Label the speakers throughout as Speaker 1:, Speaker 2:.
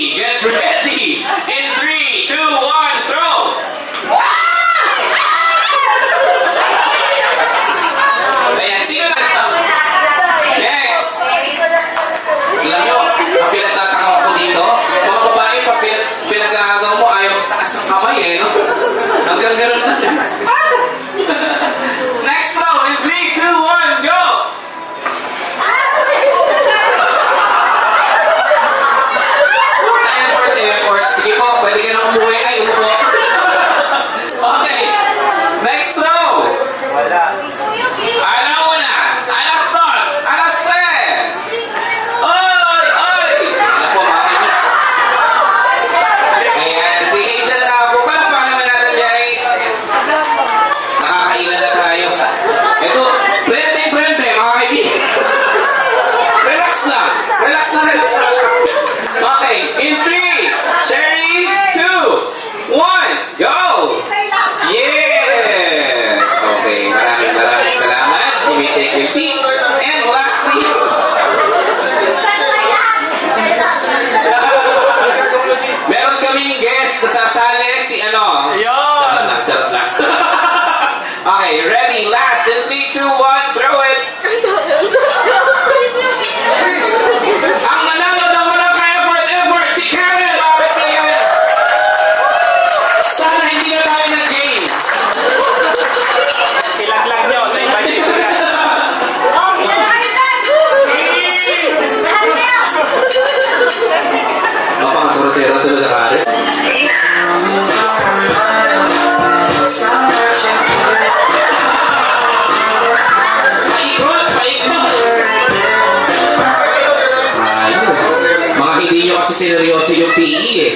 Speaker 1: Get ready! In 3, 2, 1, throw! Ayan, sino na? Next! Alam nyo, pinagtatakaw ko dito. Mga babae, pinagagaw mo, ayaw taas ng kamay eh, no? Hanggang gano'n na. Next throw! In 3, 2, 1, go! Sige po, pwede ka na umuwi. Ay, umupo. Okay. Next throw. Wala. Alauna. Alas dos. Alas tres. Oy! Oy! Ano po, makinig. Ayan. Sige, isa na po. Palakpakan naman natin, guys. Nakakailan na tayo. Ito, frente, mga kaibigan. Relax na. Relax na, relax na. Okay. In 3, Cherry, 2, 1, go! Yes! Okay, maraming salamat. You may take your seat. And lastly, meron kaming guest na sasali, si ano? Ayun! Charot lang. Okay, ready? Last. In 3, 2, 1, throw it! Ang nanalo ng walang ka-effort, si Karen! Sana hindi na tayo nag-game. Ilaglag niyo sa iba niyo. Ang sorotero ito na nakari. Mga hindi nyo kasi seryoso yung PE eh.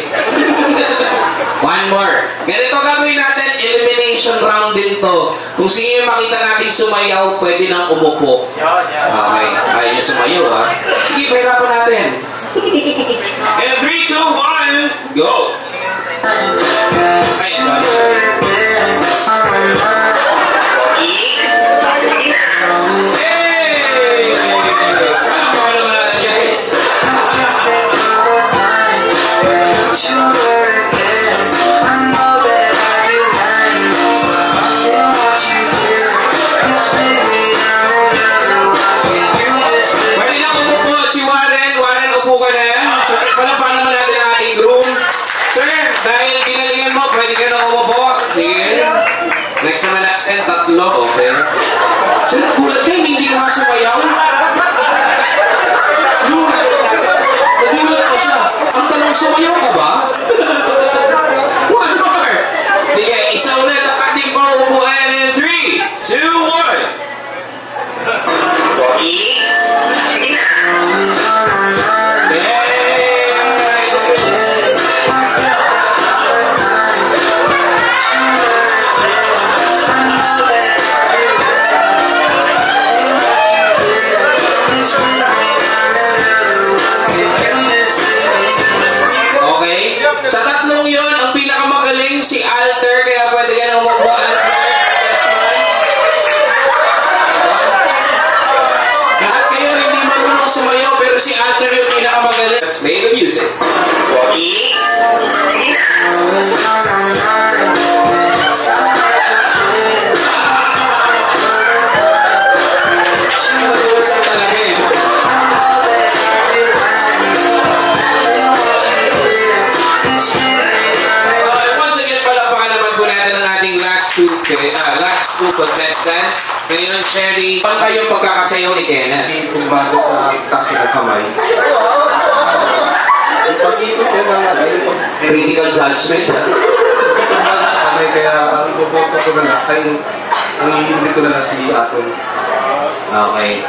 Speaker 1: One more. Ganito gagawin natin, elimination round din to. Kung sino yung makita natin sumayaw, pwede nang umupo. Okay. Ayaw nyo sumayaw ha. Sige, pahirapan natin. And 3, 2, 1, go! Next naman natin, tatlo. Okay. So, nagulat kayo, hindi ka sumayaw? Nagulat ko siya. Ang tanong, sumayaw ka ba? One more. Sige, isa ulit ang ating paupuan in 3, 2, 1. Sa tatlong yun, ang pinakamagaling si Alter, kaya pwede ka nang magwa Alter. Lahat kayo hindi marunong sumayaw, pero si Alter yung pinakamagaling. Let's play the music. Last two contestants. Ngayon, Sherry, pantay yung pagkakasayaw ni Kenneth.
Speaker 2: Hindi kumbago sa taas ng kamay. Pag-ikot yan ang
Speaker 1: critical judgment.
Speaker 2: Kaya ang boboto ko na lang, ang hindi ko na lang si Aton.
Speaker 1: Okay.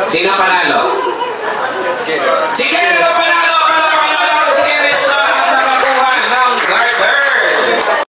Speaker 1: Sino panalo? Si Kenneth ang panalo!